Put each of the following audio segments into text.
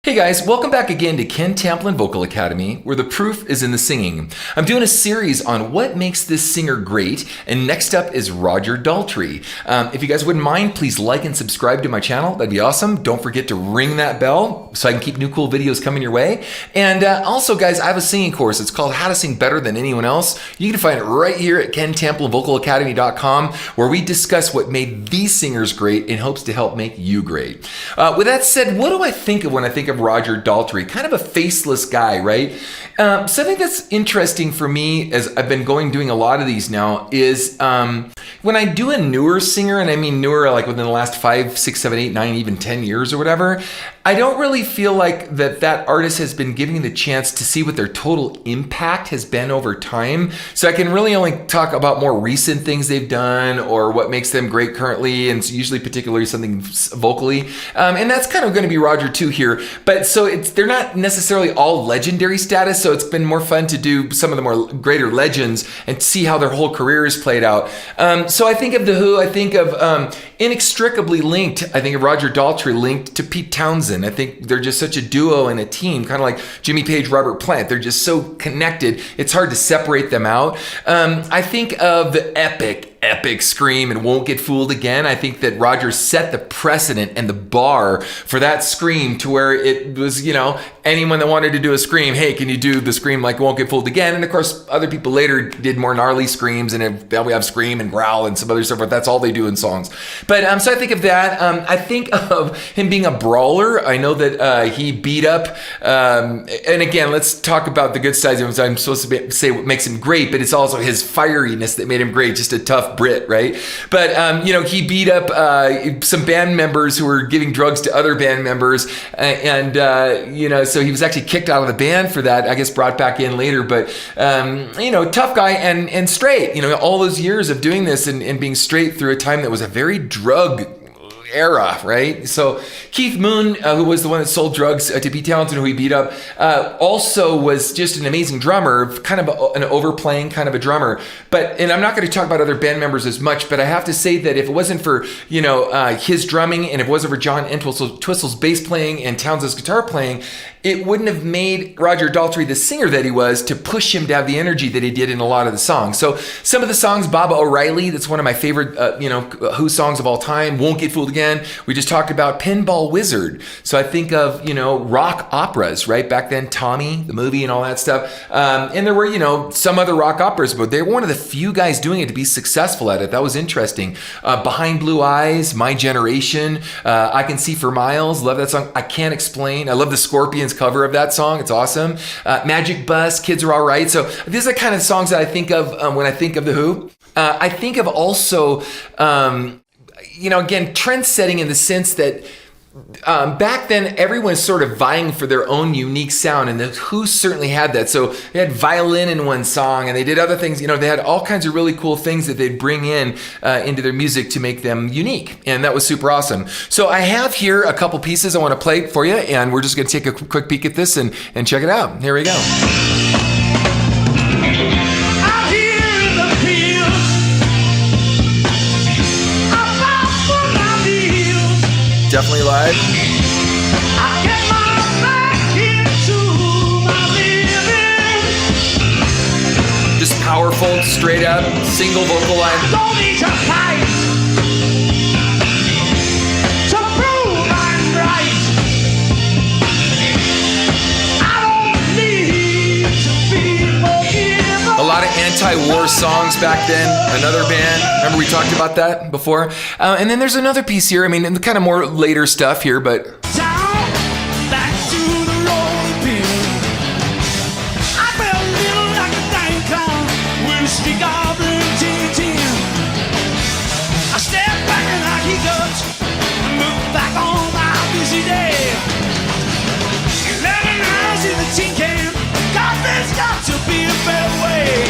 Hey guys, welcome back again to Ken Tamplin Vocal Academy, where the proof is in the singing. I'm doing a series on what makes this singer great, and next up is Roger Daltrey. If you guys wouldn't mind, please like and subscribe to my channel. That'd be awesome. Don't forget to ring that bell so I can keep new cool videos coming your way. And also guys, I have a singing course. It's called How to Sing Better Than Anyone Else. You can find it right here at KenTamplinVocalAcademy.com, where we discuss what made these singers great in hopes to help make you great. With that said, what do I think of when I think of Roger Daltrey? Kind of a faceless guy, right? Something that's interesting for me, as I've been doing a lot of these now, is when I do a newer singer, and I mean newer like within the last 5, 6, 7, 8, 9, even 10 years or whatever, I don't really feel like that artist has been given the chance to see what their total impact has been over time. So I can really only talk about more recent things they've done or what makes them great currently, and usually particularly something vocally. And that's kind of going to be Roger too here. But so they're not necessarily all legendary status, so it's been more fun to do some of the more greater legends and see how their whole career is played out. So I think of The Who, I think of inextricably linked, I think of Roger Daltrey linked to Pete Townsend. I think they're just such a duo and a team, kind of like Jimmy Page, Robert Plant. They're just so connected, it's hard to separate them out. I think of the epic scream and Won't Get Fooled Again. I think that Roger set the precedent and the bar for that scream to where it was, you know, anyone that wanted to do a scream, hey, can you do the scream like Won't Get Fooled Again? And of course, other people later did more gnarly screams, and we have Scream and Growl and some other stuff, but that's all they do in songs. But so I think of that. I think of him being a brawler. I know that he beat up, and again, let's talk about the good sides of him. I'm supposed to say what makes him great, but it's also his fieriness that made him great, just a tough Brit, right? But you know, he beat up some band members who were giving drugs to other band members, and you know, so he was actually kicked out of the band for that. I guess brought back in later, but you know, tough guy and straight. You know, all those years of doing this and being straight through a time that was a very drug era, right? So Keith Moon, who was the one that sold drugs to Pete Townsend, who he beat up, also was just an amazing drummer, kind of an overplaying kind of a drummer. And I'm not going to talk about other band members as much, but I have to say that if it wasn't for, you know, his drumming, and if it wasn't for John Entwistle's bass playing and Townsend's guitar playing, it wouldn't have made Roger Daltrey the singer that he was to push him to have the energy that he did in a lot of the songs. So some of the songs, Baba O'Reilly, that's one of my favorite, you know, Who songs of all time. Won't Get Fooled Again. We just talked about Pinball Wizard. So I think of, you know, rock operas, right? Back then, Tommy, the movie and all that stuff. And there were, you know, some other rock operas, but they were one of the few guys doing it to be successful at it. That was interesting. Behind Blue Eyes, My Generation, I Can See for Miles. Love that song. I Can't Explain. I love the Scorpions cover of that song. It's awesome. Magic Bus, Kids Are All Right. So these are the kind of songs that I think of when I think of The Who. I think of also, you know, again, trend setting in the sense that back then everyone was sort of vying for their own unique sound, and The Who certainly had that. So they had violin in one song, and they did other things. You know, they had all kinds of really cool things that they'd bring in into their music to make them unique, and that was super awesome. So I have here a couple pieces I want to play for you, and we're just going to take a quick peek at this and check it out. Here we go. Definitely live. I get my back into my living. Just powerful, straight up, single vocal line. I don't need to fight to prove I'm right. I don't need to be forgiven. A lot of anti-war songs back then. Another band. Remember we talked about that before? And then there's another piece here. I mean, kind of more later stuff here, but down, back to the rolling pin. I felt a little like a dang clown with a stick of tin. I stepped back and I hiccups and moved back on my busy day. 11 hours in the tin can. God, there's got to be a better way.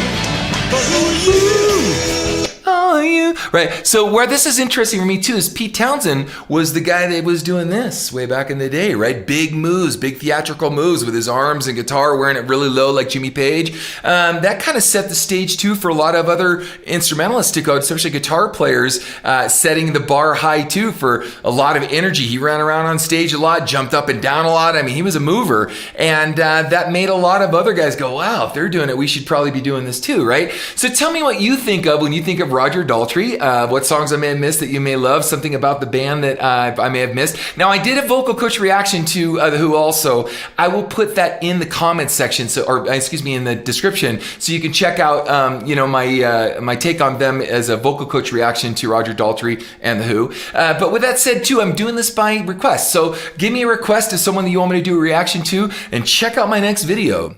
But who are you? Oh, you. Right. So where this is interesting for me too is Pete Townsend was the guy that was doing this way back in the day, right? Big moves, big theatrical moves with his arms and guitar, wearing it really low like Jimmy Page. That kind of set the stage too for a lot of other instrumentalists to go, especially guitar players, setting the bar high too for a lot of energy. He ran around on stage a lot, jumped up and down a lot. I mean, he was a mover, and that made a lot of other guys go, wow, if they're doing it, we should probably be doing this too, right? So tell me what you think of when you think of Roger Daltrey, what songs I may have missed that you may love, something about the band that I may have missed. Now, I did a vocal coach reaction to The Who also. I will put that in the comments section, in the description, so you can check out my take on them as a vocal coach reaction to Roger Daltrey and The Who. But with that said too, I'm doing this by request. So give me a request of someone that you want me to do a reaction to, and check out my next video.